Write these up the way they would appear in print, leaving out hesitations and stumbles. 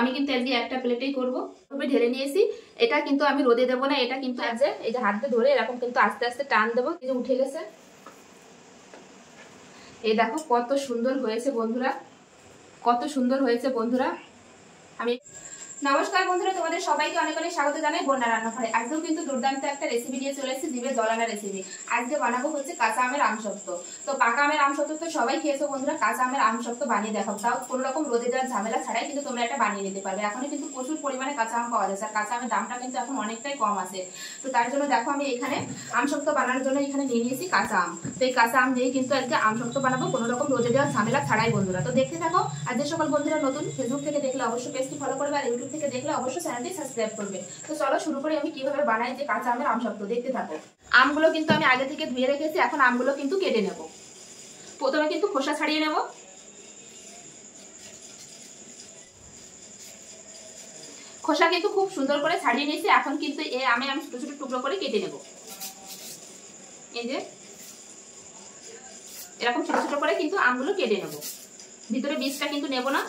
আমি কিন্তু আজকে একটা প্লেটেই করবো। তবে ঢেলে নিয়েছি। এটা কিন্তু আমি রোদে দেবো না, এটা কিন্তু আজকে এই যে হাতে ধরে এরকম কিন্তু আস্তে আস্তে টান দেবো। এই যে উঠে গেছে, এই দেখো কত সুন্দর হয়েছে বন্ধুরা, কত সুন্দর হয়েছে বন্ধুরা। আমি নমস্কার বন্ধুরা, তোমাদের সবাইকে অনেক অনেক স্বাগত জানাই বন্যা রান্নাঘরে। আজকেও কিন্তু দুর্দান্ত একটা রেসিপি নিয়ে চলে এসেছি, জিভে জল আনা রেসিপি। আজকে বানাবো হচ্ছে কাঁচা আমের আমসত্ত্ব। তো পাকা আমের আমসত্ত্ব তো সবাই খেয়েছো বন্ধুরা, কাঁচা আমের আমসত্ত্ব বানিয়ে দেখাবো, তাও কোনো রকম রোদে দেওয়ার ঝামেলা ছাড়াই কিন্তু তোমরা এটা বানিয়ে নিতে পারবে। এখন কিন্তু প্রচুর পরিমাণে কাঁচা আম পাওয়া যাচ্ছে, আর কাঁচা আমের দামটা কিন্তু এখন অনেকটাই কম আছে। তো তার জন্য দেখো আমি এখানে আমসত্ত্ব বানানোর জন্য এখানে নিয়ে নিয়েছি কাঁচা আম। তো এই কাঁচা আম দিয়ে কিন্তু আজকে আমসত্ত্ব বানাবো কোনো রকম রোদে দেওয়ার ঝামেলা ছাড়াই বন্ধুরা। তো দেখতে থাকো। আর যে সকল বন্ধুরা নতুন ফেসবুক থেকে দেখলে অবশ্যই পেজটি ফলো করবে, আর ইউটিউব থেকে দেখলে অবশ্যই চ্যানেলটি সাবস্ক্রাইব করবে। তো চলো শুরু করি আমি কিভাবে বানাই যে কাঁচা আমের আমসত্ত্ব। দেখতে থাকো। আমগুলো কিন্তু আমি আগে থেকে ধুয়ে রেখেছি, এখন আমগুলো কিন্তু কেটে নেব। প্রথমে কিন্তু খোসা ছাড়িয়ে নেব। খোসা কিন্তু খুব সুন্দর করে ছাড়িয়ে নিয়েছি। এখন কিন্তু এই আমি ছোট ছোট টুকরো করে কেটে নেব। এই যে এরকম ছোট ছোট করে কিন্তু আমগুলো কেটে নেব, ভিতরে বীজটা কিন্তু নেব না।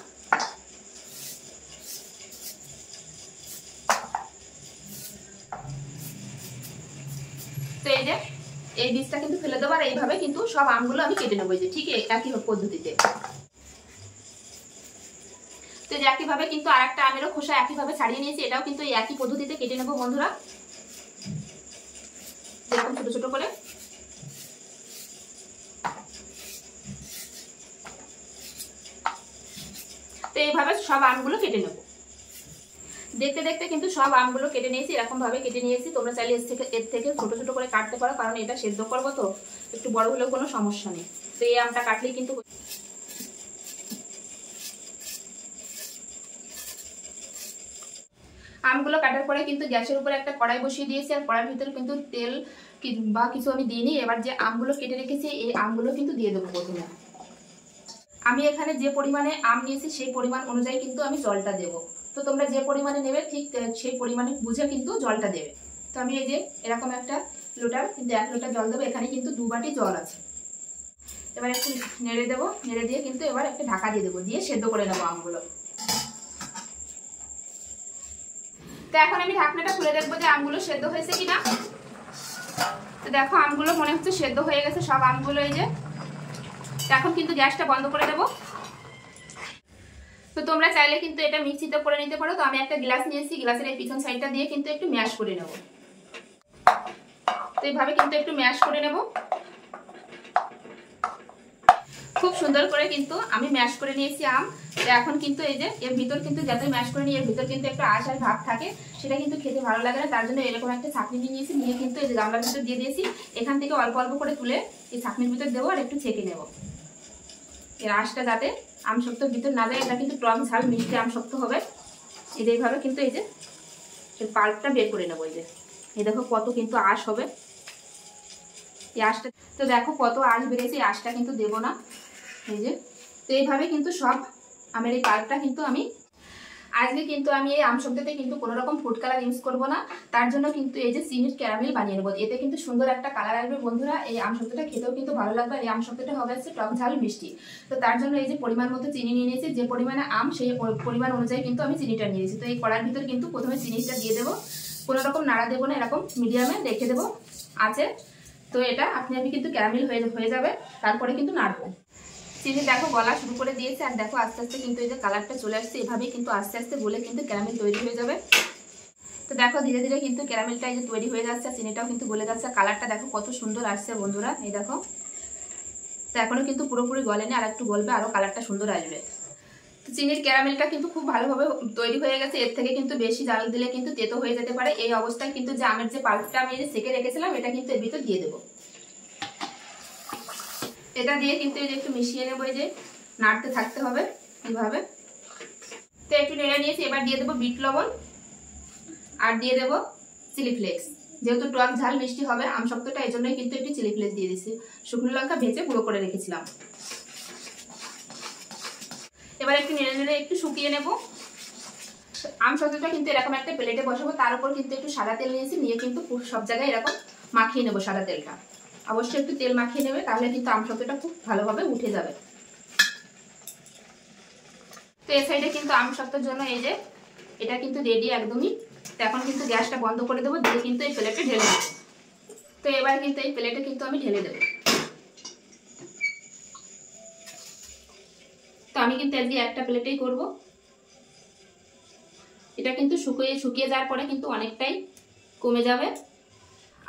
তো এই যে এই বীজটা কিন্তু ফেলে দেবো, আর এইভাবে কিন্তু সব আমগুলো আমি কেটে নেবো, এই যে ঠিক একই পদ্ধতিতে। তো এই যে একইভাবে কিন্তু আর একটা আমেরও খোসা একইভাবে ছাড়িয়ে নিয়েছি, এটাও কিন্তু এই একই পদ্ধতিতে কেটে নেবো বন্ধুরা, এরকম ছোট ছোট করে। তো এইভাবে সব আমগুলো কেটে নেবো। দেখতে দেখতে কিন্তু সব আমগুলো কেটে নিয়েছি, এরকম ভাবে কেটে নিয়েছি। তোমরা চাইলে এর থেকে ছোট ছোট করে কাটতে পারো, কারণ এটা সেদ্ধ করবো তো একটু বড় হলেও কোনো সমস্যা নেই। তো এই আমটা কাটলেই কিন্তু আমগুলো কাটার পরে কিন্তু গ্যাসের উপরে একটা কড়াই বসিয়ে দিয়েছি, আর কড়াইয়ের ভিতরে কিন্তু তেল বা কিছু আমি দিইনি। এবার যে আমগুলো কেটে রেখেছি এই আমগুলো কিন্তু দিয়ে দেবো প্রথমে। আমি এখানে যে পরিমাণে আম নিয়েছি সেই পরিমাণ অনুযায়ী কিন্তু আমি জলটা দেবো। তো তোমরা যে পরিমাণে নেবে ঠিক সেই পরিমাণে বুঝে কিন্তু জলটা দেবে। তো আমি এই যে এরকম একটা লোটার কিন্তু 1 লোটা জল দেবো, এখানে কিন্তু 2 বাটি জল আছে। এবার একটু নেড়ে দেবো, নেড়ে দিয়ে কিন্তু এবার একটা ঢাকা দিয়ে দেবো, দিয়ে সেদ্ধ করে নেবো আমগুলো। তো এখন আমি ঢাকনাটা খুলে দেখবো যে আমগুলো সেদ্ধ হয়েছে কিনা। তো দেখো আমগুলো মনে হচ্ছে সেদ্ধ হয়ে গেছে সব আমগুলো। এই যে এখন কিন্তু গ্যাসটা বন্ধ করে দেবো। তো তোমরা চাইলে কিন্তু এটা মিক্সিতে করে নিতে পারো। তো আমি একটা গ্লাস নিয়েছি, গ্লাসের এই পিছন সাইডটা দিয়ে কিন্তু একটু ম্যাশ করে নেব। তো এইভাবে কিন্তু একটু ম্যাশ করে নেব, খুব সুন্দর করে কিন্তু আমি ম্যাশ করে নিয়েছি আম। তো এখন কিন্তু এই যে এর ভিতর কিন্তু যতই ম্যাশ করে নিই এর ভিতর কিন্তু একটা আঁশ আর ভাব থাকে, সেটা কিন্তু খেতে ভালো লাগে না। তার জন্য এরকম একটা ছাঁকনি নিয়েছি, নিয়ে কিন্তু এই যে গামলার ভিতর দিয়ে দিয়েছি। এখান থেকে অল্প অল্প করে তুলে এই ছাঁকনির ভিতর দেবো আর একটু ছেঁকে নেব, এর আঁশটা যাতে আমসত্ত্বর ভিতর না যায়। এটা কিন্তু টক ঝাল মিষ্টি আমসত্ত্ব হবে। এইভাবে কিন্তু এই যে এর পাল্পটা বের করে নেবো। এই দেখো কত কিন্তু আঁশ হবে এই আঁশটা। তো দেখো কত আঁশ বেরিয়েছে, এই আঁশটা কিন্তু দেবো না। এই যে তো এইভাবে কিন্তু সব আমের এই পাল্পটা কিন্তু আমি আজকে কিন্তু আমি এই আমসত্ত্বতে কিন্তু কোনো রকম ফুড কালার ইউজ করব না। তার জন্য কিন্তু এই যে চিনির ক্যারামেল বানিয়ে নেবো, এতে কিন্তু সুন্দর একটা কালার আসবে বন্ধুরা। এই আমসত্ত্বটা খেতেও কিন্তু ভালো লাগবে, আর এই আমসত্ত্বটা হবে হচ্ছে টক ঝাল মিষ্টি। তো তার জন্য এই যে পরিমাণ মতো চিনি নিয়ে নিয়েছি, যে পরিমাণে আম সেই পরিমাণ অনুযায়ী কিন্তু আমি চিনিটা নিয়েছি। তো এই কড়ার ভিতর কিন্তু প্রথমে চিনিটা দিয়ে দেবো, কোনো রকম নাড়া দেবো না, এরকম মিডিয়ামে রেখে দেবো আছে। তো এটা আপনি কিন্তু ক্যারামেল হয়ে যাবে, তারপরে কিন্তু নাড়বো। চিনি দেখো গলা শুরু করে দিয়েছে, আর দেখো আস্তে আস্তে কিন্তু এই যে কালারটা চলে আসছে। এভাবেই কিন্তু আস্তে আস্তে গলে কিন্তু ক্যারামেল তৈরি হয়ে যাবে। তো দেখো ধীরে ধীরে কিন্তু ক্যারামেলটা এই যে তৈরি হয়ে যাচ্ছে, চিনিটাও কিন্তু গলে যাচ্ছে। কালারটা দেখো কত সুন্দর আসছে বন্ধুরা, এই দেখো। তো এখনো কিন্তু পুরোপুরি গলেনি, আর একটু গলবে, আরো কালারটা সুন্দর আসবে। তো চিনির ক্যারামেলটা কিন্তু খুব ভালোভাবে তৈরি হয়ে গেছে। এর থেকে কিন্তু বেশি জাল দিলে কিন্তু তেতো হয়ে যেতে পারে। এই অবস্থায় কিন্তু যে আমের যে পাল্পটা আমি সেঁকে রেখেছিলাম এটা কিন্তু এর ভিতর দিয়ে দেবো। এটা দিয়ে কিন্তু এই যে একটু মিশিয়ে নেবো, এই যে নাড়তে থাকতে হবে এইভাবে। তো একটু নেড়ে নিয়েছি, এবার দিয়ে দেবো বিট লবণ আর দিয়ে দেবো চিলি ফ্লেক্স। যেহেতু টক ঝাল মিষ্টি হবে আমসত্ত্বটা, এই জন্যই কিন্তু একটু চিলি ফ্লেক্স দিয়ে দিচ্ছি। শুকনো লঙ্কা ভেজে গুঁড়ো করে রেখেছিলাম। এবার একটু নেড়ে নেড়ে একটু শুকিয়ে নেব। আমসত্ত্বটা কিন্তু এরকম একটা প্লেটে বসাবো, তার উপর কিন্তু একটু সাদা তেল নিয়েছি, নিয়ে কিন্তু সব জায়গায় এরকম মাখিয়ে নেবো সাদা তেলটা। অবশ্যই একটু তেল মাখিয়ে নেবে, তাহলে কিন্তু আমসত্ত্বটা খুব ভালোভাবে উঠে যাবে। তো এই সাইডে কিন্তু আম শক্তর জন্য এই যে এটা কিন্তু রেডি একদমই। তো এখন কিন্তু গ্যাসটা বন্ধ করে দেবো, দিয়ে কিন্তু এই প্লেটে ঢেলে দেবো। তো এবার কিন্তু এই প্লেটে কিন্তু আমি ঢেলে দেবো। তো আমি কিন্তু আজকে একটা প্লেটেই করব। এটা কিন্তু শুকিয়ে যাওয়ার পরে কিন্তু অনেকটাই কমে যাবে।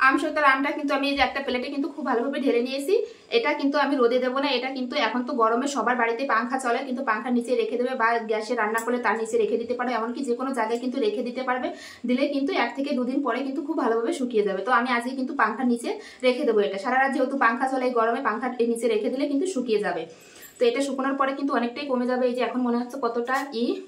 আম সত্তর আমটা কিন্তু আমি এই যে একটা প্লেটে কিন্তু খুব ভালোভাবে ঢেলে নিয়েছি। এটা কিন্তু আমি রোদে দেবো না, এটা কিন্তু এখন তো গরমে সবার বাড়িতে পাংখা চলে, কিন্তু পাংখার নিচে রেখে দেবে বা গ্যাসে রান্না করলে তার নিচে রেখে দিতে পারবে, এমনকি যে কোনো জায়গায় কিন্তু রেখে দিতে পারবে। দিলে কিন্তু 1 থেকে 2 দিন পরে কিন্তু খুব ভালোভাবে শুকিয়ে যাবে। তো আমি আজকে কিন্তু পাংখার নিচে রেখে দেবো। এটা সারা রাত যেহেতু পাংখা চলে, এই গরমে পাংখার নিচে রেখে দিলে কিন্তু শুকিয়ে যাবে। তো এটা শুকানোর পরে কিন্তু অনেকটাই কমে যাবে। এই যে এখন মনে হচ্ছে কতটা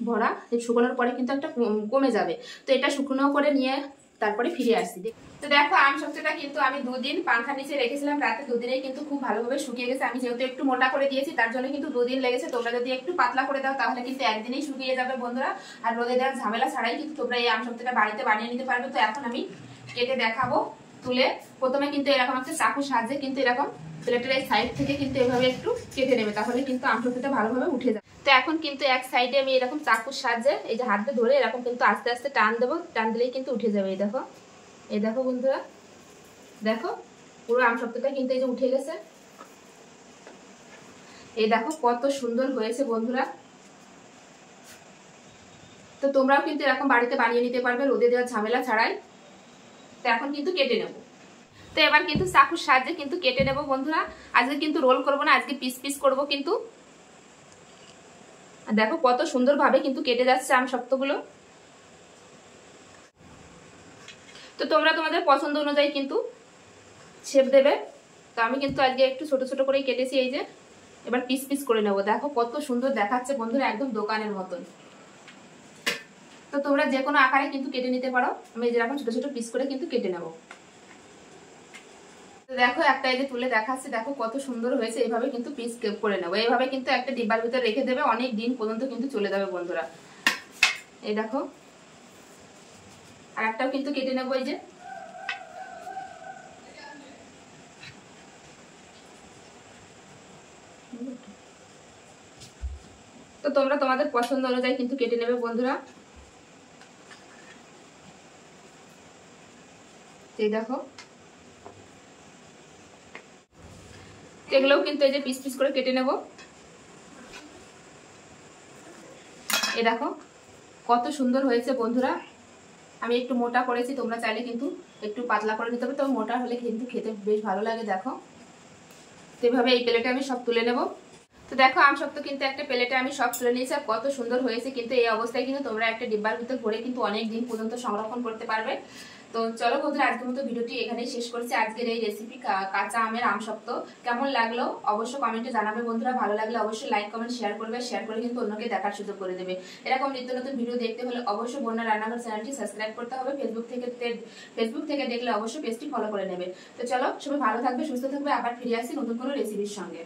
ভরা, শুকানোর পরে কিন্তু একটা কমে যাবে। তো এটা শুকনো করে নিয়ে তারপরে ফিরে আসছি। তো দেখো আম সত্তরটা কিন্তু আমি 2 দিন পাংখার নিচে রেখেছিলাম, রাতে 2 দিনেই কিন্তু খুব ভালোভাবে শুকিয়ে গেছে। আমি যেহেতু একটু মোটা করে দিয়েছি তার জন্য কিন্তু 2 দিন লেগেছে। তোমরা যদি একটু পাতলা করে দাও তাহলে কিন্তু একদিনেই শুকিয়ে যাবে বন্ধুরা। আর রোদে দেওয়ার ঝামেলা ছাড়াই কিন্তু তোমরা এই আম সত্তরটা বাড়িতে বানিয়ে নিতে পারবে। তো এখন আমি কেটে দেখাবো তুলে। প্রথমে কিন্তু এরকম একটা চাকুর সাহায্যে কিন্তু এরকম প্লেটের এই সাইড থেকে কিন্তু এভাবে একটু কেটে নেবে, তাহলে কিন্তু আম সত্তরটা ভালোভাবে উঠে যাবে। তো এখন কিন্তু এক সাইডে আমি এরকম চাকুর সাহায্যে এই যে হাতে ধরে এরকম কিন্তু আস্তে আস্তে টান দেবো, টান দিলেই কিন্তু উঠে যাবে। এই দেখো বন্ধুরা, দেখো পুরো আম সত্তরটা কিন্তু এই যে উঠে গেছে। এই দেখো কত সুন্দর হয়েছে বন্ধুরা। তো তোমরাও কিন্তু এরকম বাড়িতে বানিয়ে নিতে পারবে রোদে দেওয়ার ঝামেলা ছাড়াই। তো এখন কিন্তু কেটে নেব। তো এবার কিন্তু চাকুর সাহায্যে কিন্তু কেটে নেব বন্ধুরা। আজকে কিন্তু রোল করব না, আজকে পিস পিস করব কিন্তু। আর দেখো কত সুন্দর ভাবে কিন্তু কেটে যাচ্ছে আম সত্তরগুলো। তো তোমরা তোমাদের পছন্দ অনুযায়ী কিন্তু শেপ দেবে। তো আমি কিন্তু আজকে একটু ছোট ছোট করেই কেটেছি। এই যে এবার পিস পিস করে নেব। দেখো কত সুন্দর দেখাচ্ছে বন্ধুরা, একদম দোকানের মতন। তো তোমরা যে কোনো আকারে কিন্তু কেটে নিতে পারো। আমি যেরকম ছোট ছোট পিস করে কিন্তু কেটে নেব। তো দেখো একটা এই যে তুলে দেখাচ্ছি, দেখো কত সুন্দর হয়েছে। এইভাবে কিন্তু পিস করে নেবো। এইভাবে কিন্তু একটা ডিব্বার ভিতরে রেখে দেবে, অনেক দিন পর্যন্ত কিন্তু চলে যাবে বন্ধুরা। এই দেখো আর একটাও কিন্তু কেটে নেবো। এই যে তো তোমরা তোমাদের পছন্দ অনুযায়ী কিন্তু কেটে নেবে বন্ধুরা। এই দেখো এগুলোও কিন্তু এই যে পিস পিস করে কেটে নেব। এই দেখো কত সুন্দর হয়েছে বন্ধুরা। আমি একটু মোটা করেছি, তোমরা চাইলে কিন্তু একটু পাতলা করে নিতে হবে, তবে মোটা হলে কিন্তু খেতে বেশ ভালো লাগে। দেখো তো এভাবে এই প্লেটে আমি সব তুলে নেব। তো দেখো আম সত্তর কিন্তু একটা প্লেটে আমি সব তুলে নিয়েছি। আর কত সুন্দর হয়েছে কিন্তু। এই অবস্থায় কিন্তু তোমরা একটা ডিব্বার ভিতর ভরে কিন্তু অনেক দিন পর্যন্ত সংরক্ষণ করতে পারবে। তো চলো বন্ধুরা, আজকের মতো ভিডিওটি এখানেই শেষ করছি। আজকের এই রেসিপি কাঁচা আমের আম সত্তর কেমন লাগলো অবশ্যই কমেন্টে জানাবে বন্ধুরা। ভালো লাগলে অবশ্যই লাইক কমেন্ট শেয়ার করবে, শেয়ার করে কিন্তু অন্যকে দেখার সুযোগ করে দেবে। এরকম নিত্য নতুন ভিডিও দেখতে হলে অবশ্যই বন্যা রান্নাঘর চ্যানেলটি সাবস্ক্রাইব করতে হবে। ফেসবুক থেকে দেখলে অবশ্যই পেজটি ফলো করে নেবে। তো চলো সবাই ভালো থাকবে, সুস্থ থাকবে, আবার ফিরে আসি নতুন কোনো রেসিপির সঙ্গে।